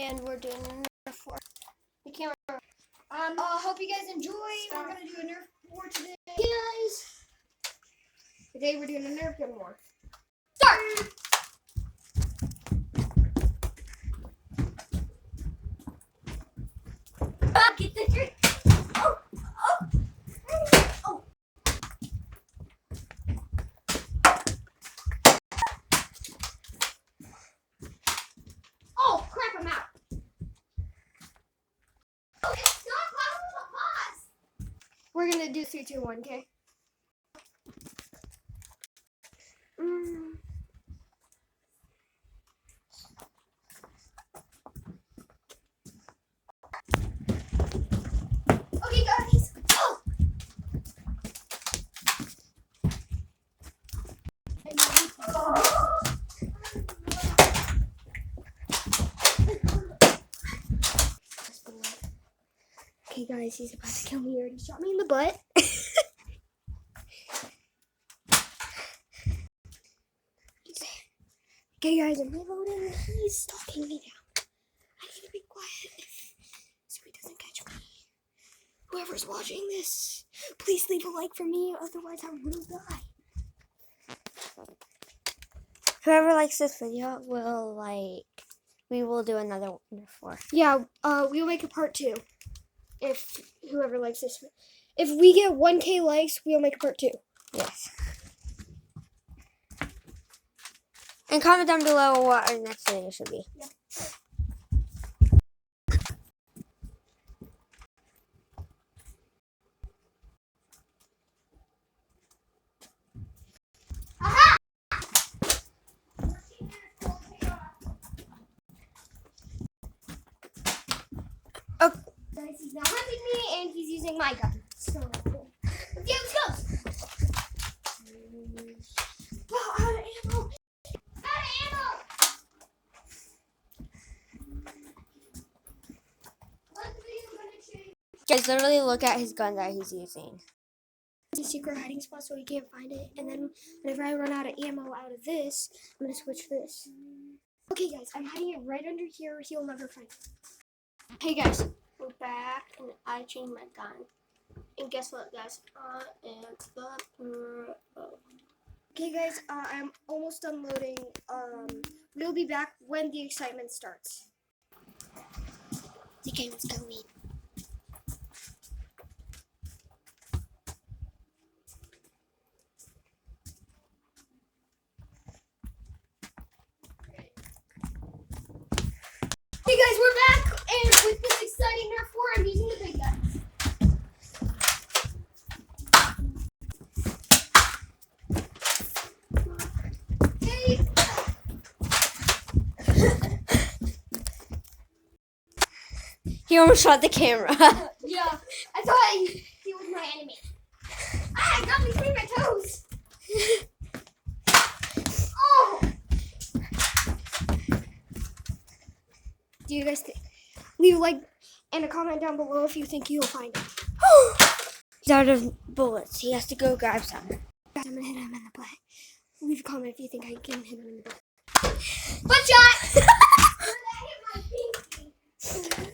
and we're doing a nerf war. The camera. Hope you guys enjoy. We're gonna do a nerf war today, guys. Today we're doing a nerf gun war. Start. Get the drink. Oh. Oh, crap, I'm out. Okay, stop. Pause. We're going to do 3, 2, 1, okay? Okay, guys. Oh. Okay, guys, he's about to kill me. He already shot me in the butt. Okay, guys, I'm reloading. He's stalking me now. I need to be quiet so he doesn't catch me. Whoever's watching this, please leave a like for me, otherwise I will die. Whoever likes this video will we will do another one for. Yeah, we'll make a part 2. If whoever likes this, if we get 1K likes, we'll make a part 2. Yes. And comment down below what our next video should be. Yeah. Aha! Oh. Guys, he's not hunting me, and he's using my gun. So, let's go. Oh, out of ammo. Guys, literally look at his gun that he's using. It's a secret hiding spot so he can't find it. And then whenever I run out of ammo out of this, I'm going to switch this. Okay, guys, I'm hiding it right under here. He'll never find it. Hey, guys, we're back, and I changed my gun. And guess what, guys? It's the pro. Okay, guys, I'm almost done loading. We'll be back when the excitement starts. The game's going. Hey guys, we're back, and with this exciting nerf war, I'm using the big guns. Hey. He almost shot the camera. Yeah, I thought he was my enemy. Ah, I got me between my toes. Oh. Do you guys leave a like and a comment down below if you think you'll find it. He's out of bullets. He has to go grab some. I'm gonna hit him in the butt. Leave a comment if you think I can hit him in the butt. Butt shot! That hit my pinky.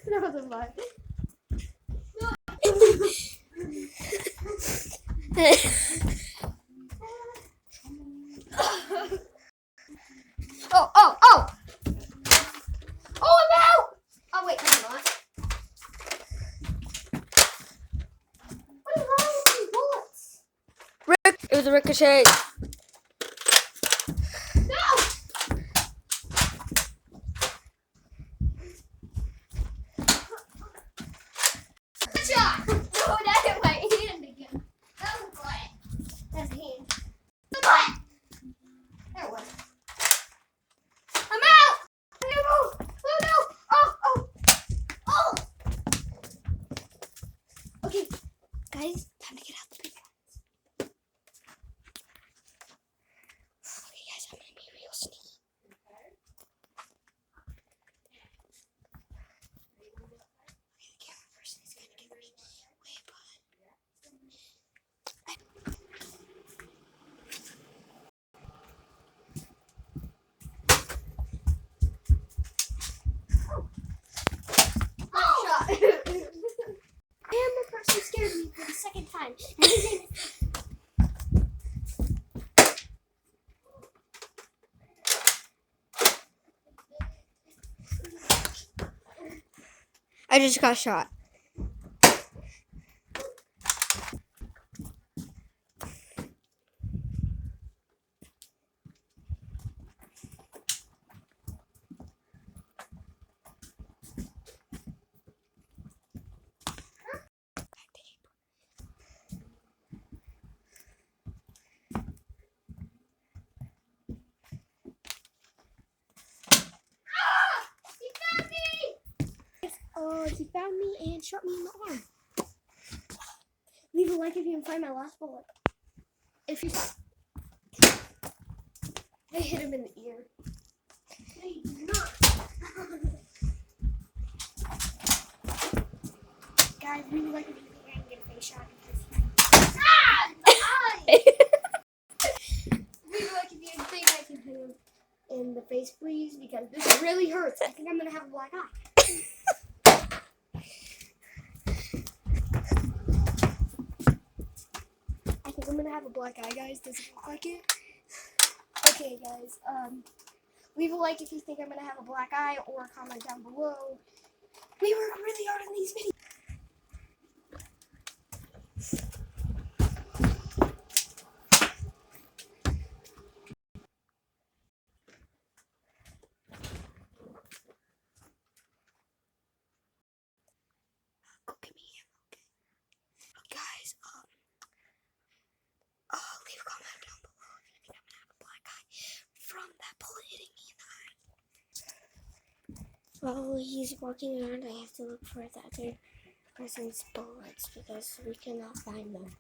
That was a butt. Oh! Oh, I'm out! Oh, wait, I'm not. What is wrong with these bullets? It was a ricochet. No! Good shot! No, that hit my hand again. That was a butt. That's a hand. The butt! There it was. I'm out! No! Oh no! Oh! Okay, guys, time to get out the big guns. I just got shot. He found me and shot me in the arm. Leave a like if you can find my last bullet. If you I hit him in the ear. They do not. Guys, leave a like if you think I can get a face shot because the eye! Leave a like if you think I can hit him in the face, please, because this really hurts. I think I'm gonna have a black eye. I'm gonna have a black eye, guys. Does it look like it? Okay, guys. Leave a like if you think I'm gonna have a black eye, or comment down below. We work really hard on these videos. Go get me ammo, okay? Guys, leave a comment down below if you think I'm gonna have a black eye from that bullet hitting me in the eye. While he's walking around, I have to look for the other person's bullets because we cannot find them.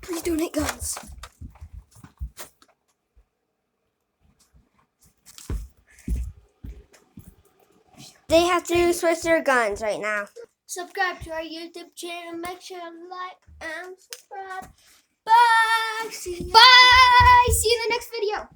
Please donate guns. They have to switch their guns right now. Subscribe to our YouTube channel. Make sure to like and subscribe. Bye. See you in the next video.